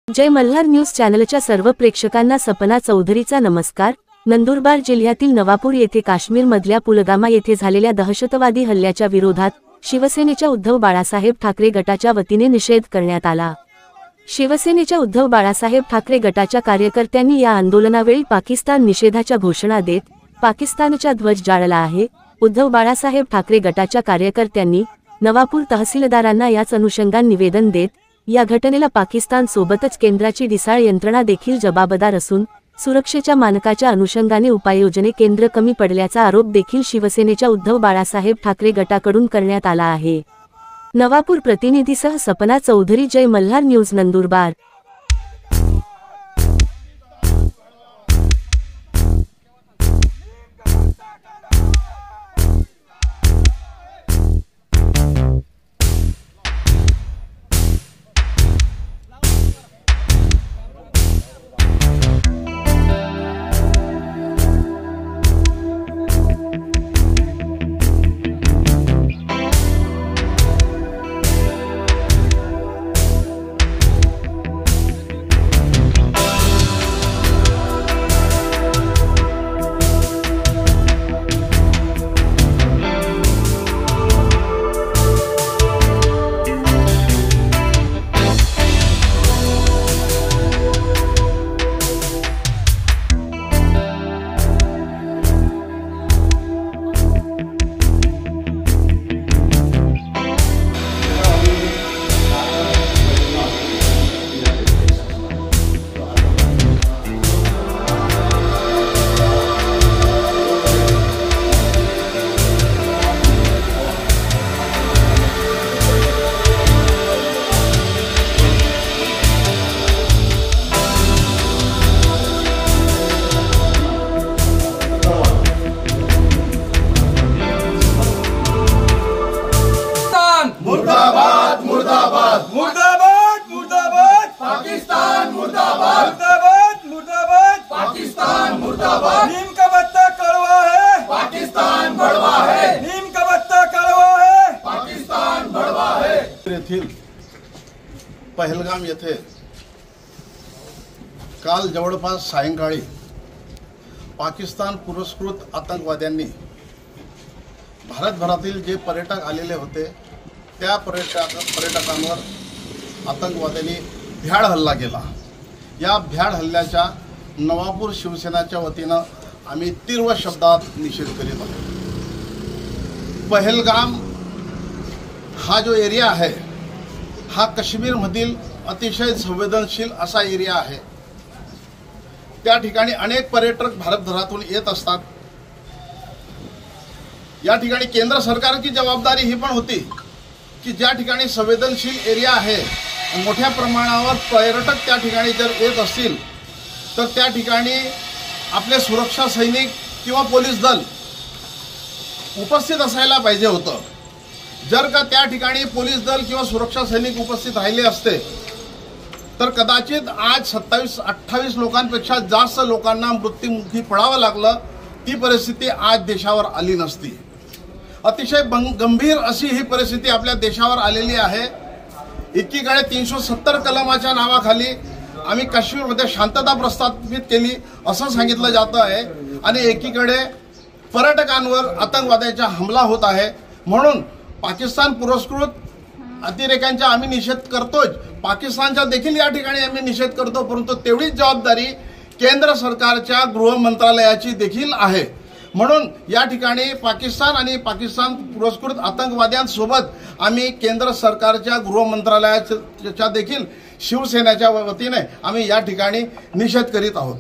जय Malhar news चॅनलच्या सर्व प्रेक्षकांना सपना चौधरीचा नमस्कार। नंदुरबार जिल्ह्यातील नवापूर येथे काश्मीरमधल्या पुलगामा येथे झालेल्या दहशतवादी हल्ल्याच्या विरोधात शिवसेनेच्या उद्धव बाळासाहेब ठाकरे गटाच्या वतीने निषेध करण्यात आला। शिवसेनेच्या उद्धव बाळासाहेब ठाकरे गटाच्या कार्यकर्त्यांनी या आंदोलनावेळी पाकिस्तान निषेधाच्या घोषणा देत पाकिस्तानचा ध्वज जाळला आहे। उद्धव बाळासाहेब ठाकरे गटाच्या कार्यकर्त्यांनी नवापूर तहसीलदारांना याच अनुषंगाने निवेदन देत या घटनेला पाकिस्तान सोबतच केंद्राची ढिसाळ यंत्रणा देखील जबाबदार असून सुरक्षेच्या मानकाच्या अनुषंगाने उपाययोजने केंद्र कमी पडल्याचा आरोप देखील शिवसेनेच्या उद्धव बाळासाहेब ठाकरे गटाकडून करण्यात आला आहे। नवापूर प्रतिनिधीसह सपना चौधरी, जय मल्हार न्यूज, नंदुरबार। मुर्दाबाद मुर्दाबाद मुर्दाबाद मुर्दाबाद पाकिस्तान मुर्दाबाद मुर्दाबाद मुर्दाबाद पाकिस्तान मुर्दाबाद। नीम का पत्ता कड़वा है, पाकिस्तान बड़वा है। नीम का पत्ता कड़वा है, पाकिस्तान बड़वा है। येथील पहलगाम येथे काल जवळपास सायंकाळी पाकिस्तान पुरस्कृत आतंकवाद्यांनी भारतभरातील जे पर्यटक आलेले होते त्या पर्यटकांवर आतंकवाद्यांनी भ्याड हल्ला केला। या भ्याड हल्ल्याच्या नवापूर शिवसेनाच्या वतीनं आम्ही तीव्र शब्दात निषेध करीत आहोत। पहलगाम हा जो एरिया आहे हा काश्मीरमधील अतिशय संवेदनशील असा एरिया आहे। त्या ठिकाणी अनेक पर्यटक भारतभरातून येत असतात। या ठिकाणी केंद्र सरकारची जबाबदारी ही पण होती की ज्या ठिकाणी संवेदनशील एरिया आहे, मोठ्या प्रमाणावर पर्यटक त्या ठिकाणी जर येत असतील तर त्या ठिकाणी आपले सुरक्षा सैनिक किंवा पोलीस दल उपस्थित असायला पाहिजे होतं। जर का त्या ठिकाणी पोलीस दल किंवा सुरक्षा सैनिक उपस्थित राहिले असते तर कदाचित आज 27-28 लोकांपेक्षा जास्त लोकांना मृत्युमुखी पडावं लागलं। ती परिस्थिती आज देशावर आली नसती। अतिशय गंभीर अशी ही परिस्थिती आपल्या देशावर आलेली आहे। एकीकडे 370 कलमाच्या नावाखाली आम्ही काश्मीरमध्ये शांतता प्रस्थापित केली असं सांगितलं जातं आहे आणि एकीकडे पर्यटकांवर आतंकवाद्याचा हमला होत आहे। म्हणून पाकिस्तान पुरस्कृत अतिरेक्यांचा आम्ही निषेध करतोच, पाकिस्तानचा देखील या ठिकाणी आम्ही निषेध करतो, परंतु तेवढीच जबाबदारी केंद्र सरकारच्या गृह मंत्रालयाची देखील आहे। म्हणून या ठिकाणी पाकिस्तान आणि पाकिस्तान पुरस्कृत आतंकवाद्यांसोबत आम्ही केंद्र सरकारच्या गृह मंत्रालयाच्या देखील शिवसेनेच्या वतीने आम्ही या ठिकाणी निषेध करीत आहोत।